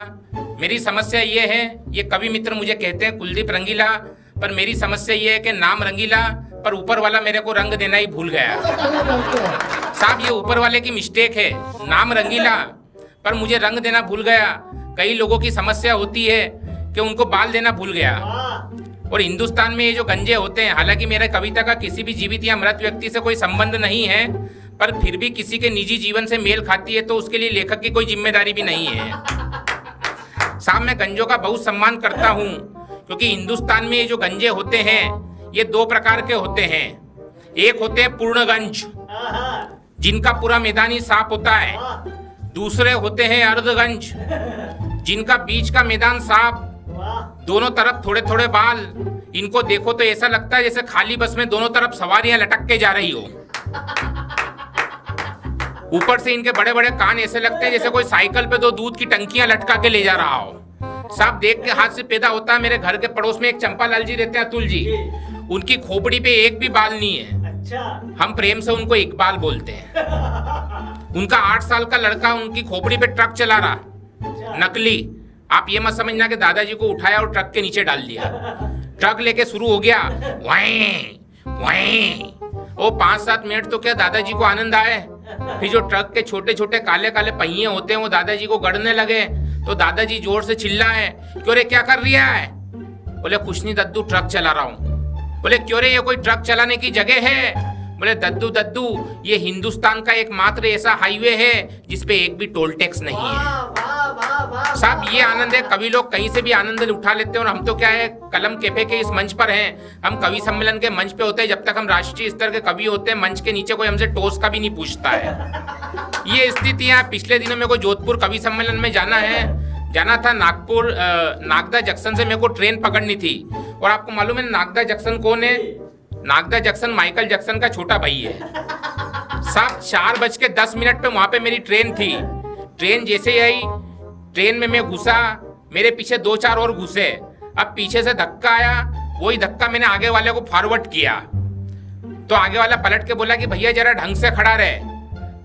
मेरी समस्या ये है, ये कवि मित्र मुझे कहते हैं कुलदीप रंगीला, पर मेरी समस्या ये है कि नाम रंगीला पर ऊपर वाला मेरे को रंग देना ही भूल गया। साहब ये ऊपर वाले की मिस्टेक है, नाम रंगीला पर मुझे रंग देना भूल गया। कई लोगों की समस्या होती है कि उनको बाल देना भूल गया। और हिंदुस्तान में ये जो गंजे होते हैं, हालांकि मेरे कविता का किसी भी जीवित या मृत व्यक्ति से कोई संबंध नहीं है, पर फिर भी किसी के निजी जीवन से मेल खाती है तो उसके लिए लेखक की कोई जिम्मेदारी भी नहीं है। साहब मैं गंजों का बहुत सम्मान करता हूँ, क्योंकि हिंदुस्तान में ये जो गंजे होते हैं ये दो प्रकार के होते हैं। एक होते हैं पूर्णगंज, जिनका पूरा मैदान ही साफ होता है। दूसरे होते हैं अर्धगंज, जिनका बीच का मैदान साफ, दोनों तरफ थोड़े थोड़े बाल। इनको देखो तो ऐसा लगता है जैसे खाली बस में दोनों तरफ सवारियां लटक के जा रही हो। ऊपर से इनके बड़े बड़े कान ऐसे लगते हैं जैसे कोई साइकिल पे दो दूध की टंकियां लटका के ले जा रहा हो। साहब देख के हाथ से पैदा होता है। मेरे घर के पड़ोस में एक चंपालाल जी रहते हैं, अतुल जी, उनकी खोपड़ी पे एक भी बाल नहीं है। अच्छा। हम प्रेम से उनको इकबाल बोलते हैं। उनका 8 साल का लड़का उनकी खोपड़ी पे ट्रक चला रहा, नकली। आप ये मत समझना कि दादाजी को उठाया और ट्रक के नीचे डाल दिया। ट्रक लेके शुरू हो गया, वाई वाई। वो 5-7 मिनट तो क्या दादाजी को आनंद आए। फिर जो ट्रक के छोटे छोटे काले काले पहिए होते हैं वो दादाजी को गड़ने लगे, तो दादाजी जोर से चिल्लाए, क्यों रे क्या कर रिया है? बोले कुछ नहीं दद्दू, ट्रक चला रहा हूँ। बोले क्यों रे, ये कोई ट्रक चलाने की जगह है? बोले दद्दू ये हिंदुस्तान का एकमात्र ऐसा हाईवे है जिसपे एक भी टोल टैक्स नहीं है। साहब ये आनंद है, कवि लोग कहीं से भी आनंद उठा लेते हैं। और हम तो क्या है, कलम कैफे के इस मंच पर हैं, हम कवि सम्मेलन के मंच पे होते हैं। जब तक हम राष्ट्रीय स्तर के कवि होते हैं, मंच के नीचे कोई हमसे टोस का भी नहीं पूछता है। ये स्थितियां। पिछले दिनों मेरे को जोधपुर कवि सम्मेलन में जाना था। नागपुर नागदा जंक्शन से मेरे को ट्रेन पकड़नी थी। और आपको मालूम है नागदा जंक्शन कौन है? नागदा जंक्शन माइकल जैक्सन का छोटा भाई है। साहब 4:10 पे वहां पे मेरी ट्रेन थी। ट्रेन जैसे ही आई, ट्रेन में मैं घुसा, मेरे पीछे 2-4 और घुसे। अब पीछे से धक्का आया, वही धक्का मैंने आगे वाले को फॉरवर्ड किया। तो आगे वाला पलट के बोला कि भैया जरा ढंग से खड़ा रहे।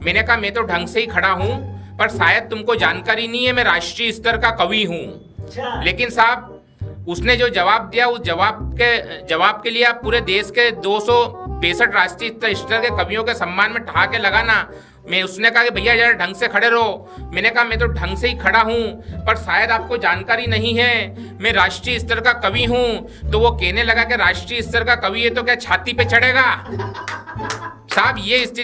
मैंने कहा मैं तो ढंग से ही खड़ा हूं, पर शायद तुमको जानकारी नहीं है मैं राष्ट्रीय स्तर का कवि हूं। लेकिन साहब उसने जो जवाब दिया, उस जवाब के लिए आप पूरे देश के 262 राष्ट्रीय स्तर के कवियों के सम्मान में ठहाके लगाना। मैं उसने कहा कि भैया जरा ढंग से खड़े रहो। मैंने कहा मैं तो ढंग से ही खड़ा हूं, पर शायद आपको जानकारी नहीं है मैं राष्ट्रीय स्तर का कवि हूं। तो वो कहने लगा कि राष्ट्रीय स्तर का कवि है तो क्या छाती पे चढ़ेगा? साहब ये स्थिति